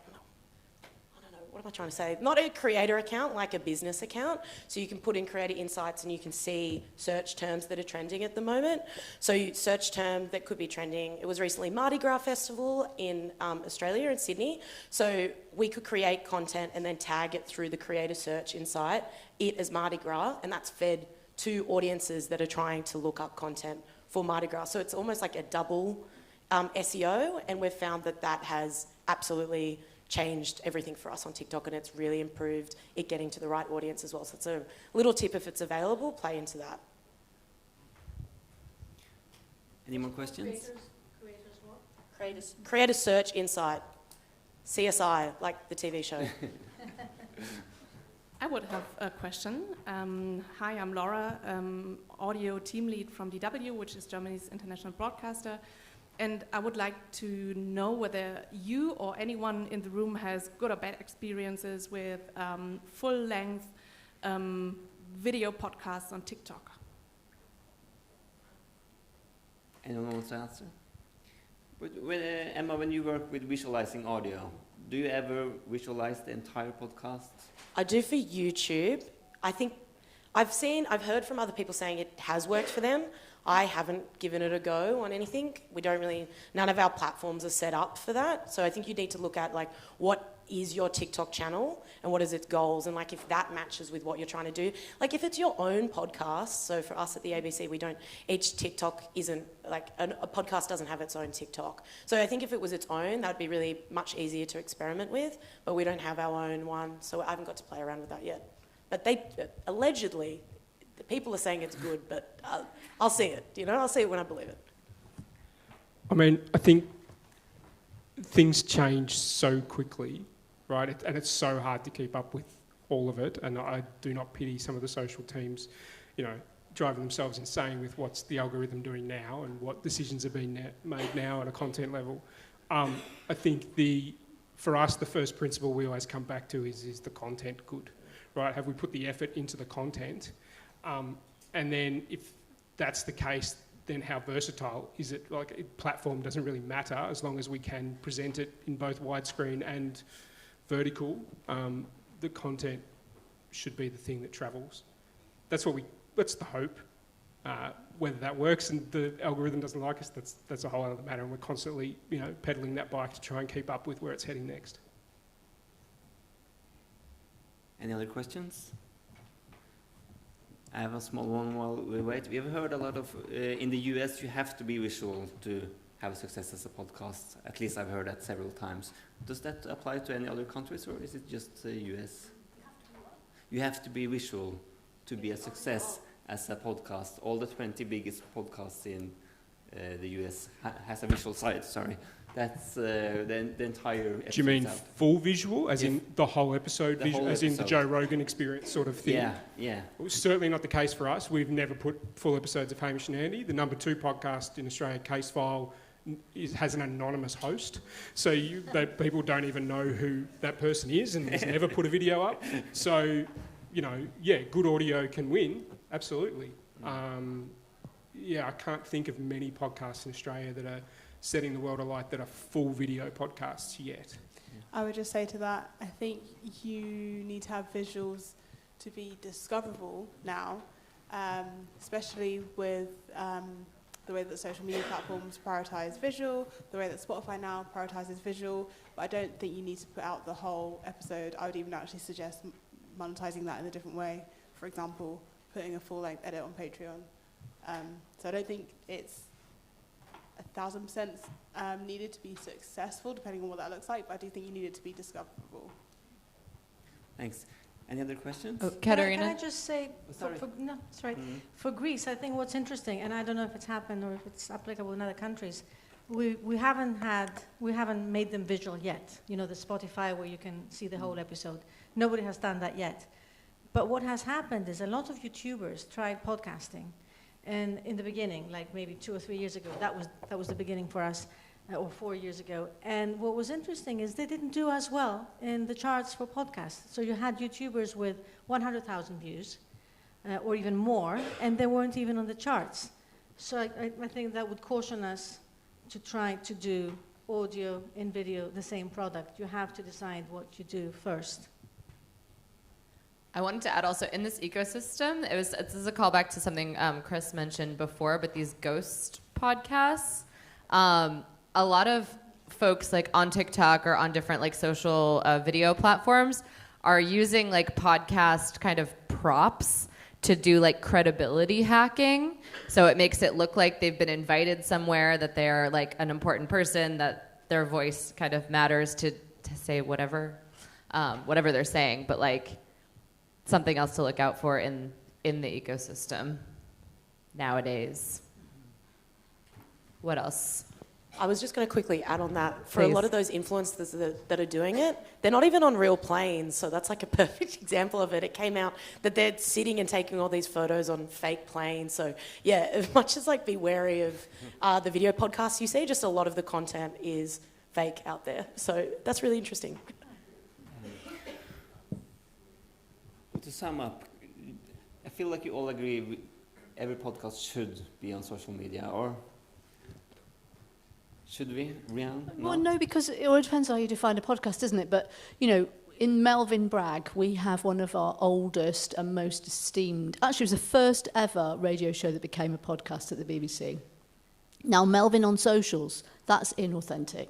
What am I trying to say? Not a creator account, like a business account. So you can put in creator insights and you can see search terms that are trending at the moment. So you search term that could be trending. It was recently Mardi Gras Festival in Australia, in Sydney. So we could create content and then tag it through the creator search insight, it as Mardi Gras, and that's fed to audiences that are trying to look up content for Mardi Gras. So it's almost like a double SEO, and we've found that that has absolutely changed everything for us on TikTok, and it's really improved it getting to the right audience as well. So it's a little tip, if it's available, play into that. Any more questions? Creator search insight. CSI, like the TV show. I would have a question. Hi, I'm Laura, audio team lead from DW, which is Germany's international broadcaster. And I would like to know whether you or anyone in the room has good or bad experiences with full-length video podcasts on TikTok. Anyone wants to answer? Emma, when you work with visualizing audio, do you ever visualize the entire podcast? I do for YouTube. I think I've heard from other people saying it has worked for them. I haven't given it a go on anything. None of our platforms are set up for that. So I think you need to look at like, what is your TikTok channel and what is its goals, and like if that matches with what you're trying to do. Like if it's your own podcast, so for us at the ABC, each TikTok isn't, like a podcast doesn't have its own TikTok. So I think if it was its own, that would be really much easier to experiment with, but we don't have our own one, so I haven't got to play around with that yet. But they, allegedly, the people are saying it's good, but I'll see it, I'll see it when I believe it. I mean, I think things change so quickly, right? And it's so hard to keep up with all of it. And I do not pity some of the social teams, driving themselves insane with what's the algorithm doing now and what decisions are being made now at a content level. I think for us, the first principle we always come back to is the content good, right? Have we put the effort into the content? And then if that's the case, then how versatile is it? Like, platform doesn't really matter as long as we can present it in both widescreen and vertical. The content should be the thing that travels. That's the hope. Whether that works and the algorithm doesn't like us, that's a whole other matter, and we're constantly, pedaling that bike to try and keep up with where it's heading next. Any other questions? I have a small one while we wait. We have heard a lot of, in the US, you have to be visual to have success as a podcast. At least I've heard that several times. Does that apply to any other countries, or is it just the US? You have to be visual to be a success as a podcast. All the 20 biggest podcasts in the US has a visual side, sorry. That's the entire episode. Do you mean full visual, as in the whole episode, as in the Joe Rogan experience sort of thing? Yeah. It was certainly not the case for us. We've never put full episodes of Hamish and Andy. The number 2 podcast in Australia, Case File, has an anonymous host. So people don't even know who that person is and has never put a video up. So, good audio can win, absolutely. I can't think of many podcasts in Australia that are setting the world alight that are full video podcasts yet. I would just say to that, I think you need to have visuals to be discoverable now, especially with the way that social media platforms prioritize visual, the way that Spotify now prioritizes visual, but I don't think you need to put out the whole episode. I would even actually suggest monetizing that in a different way. For example, putting a full-length edit on Patreon. So I don't think it's 1,000% needed to be successful, depending on what that looks like, but I do think you need it to be discoverable. Thanks. Any other questions? Oh, Katarina? Can I just say, for Greece, I think what's interesting, and I don't know if it's happened or if it's applicable in other countries, we haven't made them visual yet. You know, the Spotify where you can see the whole episode. Nobody has done that yet. But what has happened is a lot of YouTubers tried podcasting. And in the beginning, like maybe 2 or 3 years ago, that was the beginning for us, or 4 years ago. And what was interesting is they didn't do as well in the charts for podcasts. So you had YouTubers with 100,000 views, or even more, and they weren't even on the charts. So I think that would caution us to try to do audio and video, the same product. You have to decide what you do first. I wanted to add also, in this ecosystem, this is a callback to something Chris mentioned before, but these ghost podcasts, a lot of folks like on TikTok or on different like social video platforms are using like podcast kind of props to do like credibility hacking. So it makes it look like they've been invited somewhere, that they're like an important person, that their voice kind of matters to say whatever they're saying, but like something else to look out for in the ecosystem nowadays. What else? I was just going to quickly add on that. For a lot of those influencers that are doing it, they're not even on real planes, so that's like a perfect example of it. It came out that they're sitting and taking all these photos on fake planes. So yeah, as much as like be wary of the video podcasts you see, just a lot of the content is fake out there. So that's really interesting. To sum up, I feel like you all agree every podcast should be on social media, or should we, Rian? Well, no, because it all depends how you define a podcast, doesn't it? But, you know, in Melvin Bragg, we have one of our oldest and most esteemed, actually it was the first ever radio show that became a podcast at the BBC. Now, Melvin on socials, that's inauthentic.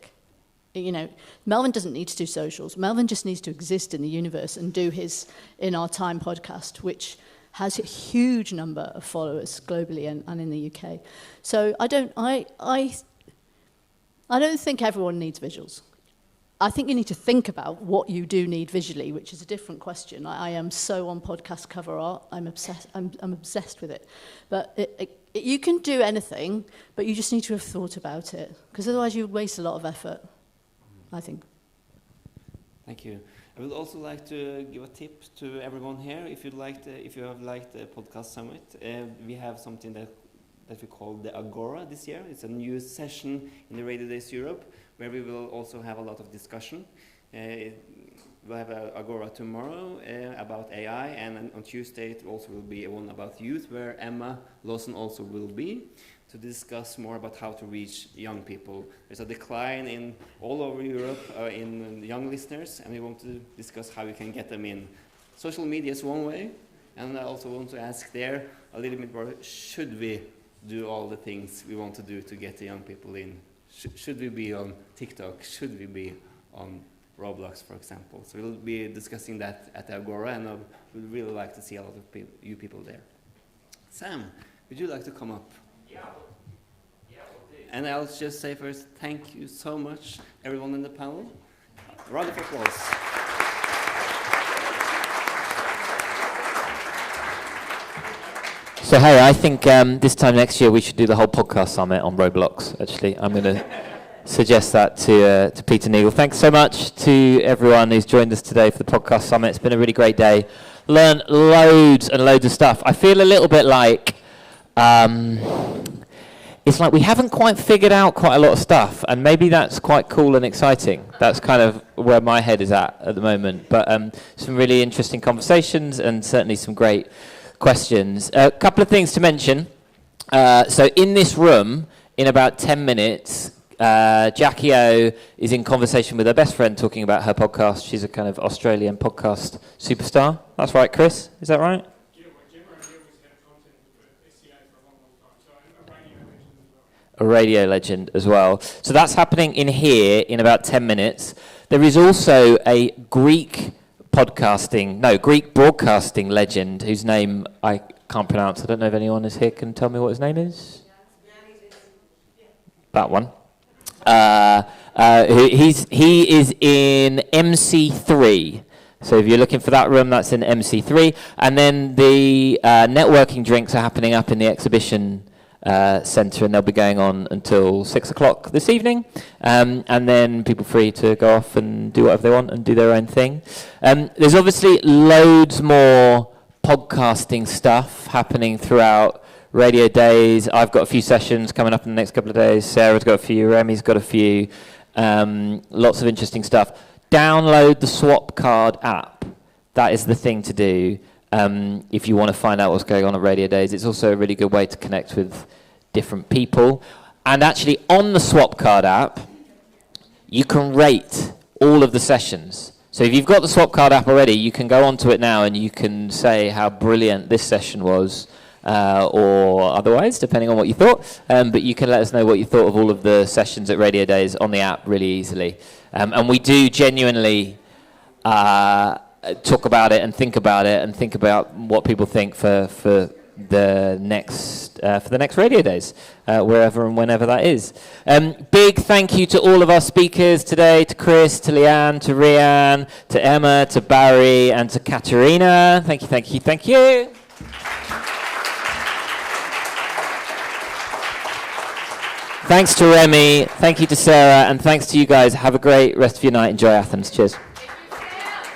You know, Melvin doesn't need to do socials. Melvin just needs to exist in the universe and do his In Our Time podcast, which has a huge number of followers globally and in the UK. So I don't think everyone needs visuals. I think you need to think about what you do need visually, which is a different question. I am so on podcast cover art. I'm obsessed with it. But you can do anything, but you just need to have thought about it, because otherwise you waste a lot of effort, I think. Thank you. I would also like to give a tip to everyone here. If you have liked the podcast summit, we have something that we call the Agora this year. It's a new session in the Radio Days Europe, where we will also have a lot of discussion. We'll have an Agora tomorrow about AI, and on Tuesday it also will be one about youth, where Emma Lawson also will be, to discuss more about how to reach young people. There's a decline in all over Europe in young listeners, and we want to discuss how we can get them in. Social media is one way, and I also want to ask there a little bit more, should we do all the things we want to do to get the young people in? Should we be on TikTok? Should we be on Roblox, for example? So we'll be discussing that at the Agora, and we'd really like to see a lot of you people there. Sam, would you like to come up? Yeah, we'll do. And I'll just say first, thank you so much, everyone in the panel. A round of applause. So hey, I think this time next year we should do the whole podcast summit on Roblox, actually. I'm going to suggest that to Peter Neagle. Thanks so much to everyone who's joined us today for the podcast summit. It's been a really great day. Learned loads and loads of stuff. I feel a little bit like, it's like we haven't quite figured out quite a lot of stuff, and maybe that's quite cool and exciting. That's kind of where my head is at the moment. But some really interesting conversations and certainly some great questions. A couple of things to mention. So in this room, in about 10 minutes, Jackie O is in conversation with her best friend talking about her podcast. She's a kind of Australian podcast superstar. That's right, Chris? Is that right? A radio legend as well. So that's happening in here in about 10 minutes. There is also a Greek broadcasting legend whose name I can't pronounce. I don't know if anyone is here can tell me what his name is. That one. He is in MC3. So if you're looking for that room, that's in MC3. And then the networking drinks are happening up in the exhibition centre, and they'll be going on until 6 o'clock this evening. And then people free to go off and do whatever they want and do their own thing. There's obviously loads more podcasting stuff happening throughout Radio Days. I've got a few sessions coming up in the next couple of days. Sarah's got a few. Remy's got a few. Lots of interesting stuff. Download the Swapcard app. That is the thing to do if you want to find out what's going on at Radio Days. It's also a really good way to connect with different people. And actually, on the Swapcard app, you can rate all of the sessions. So if you've got the Swapcard app already, you can go onto it now and you can say how brilliant this session was, or otherwise, depending on what you thought. But you can let us know what you thought of all of the sessions at Radio Days on the app really easily. And we do genuinely talk about it and think about what people think for the next Radio Days, wherever and whenever that is. Big thank you to all of our speakers today, to Chris, to Leanne, to Rian, to Emma, to Barry, and to Katerina. Thank you. Thanks to Remy, thank you to Sarah, and thanks to you guys. Have a great rest of your night. Enjoy Athens. Cheers.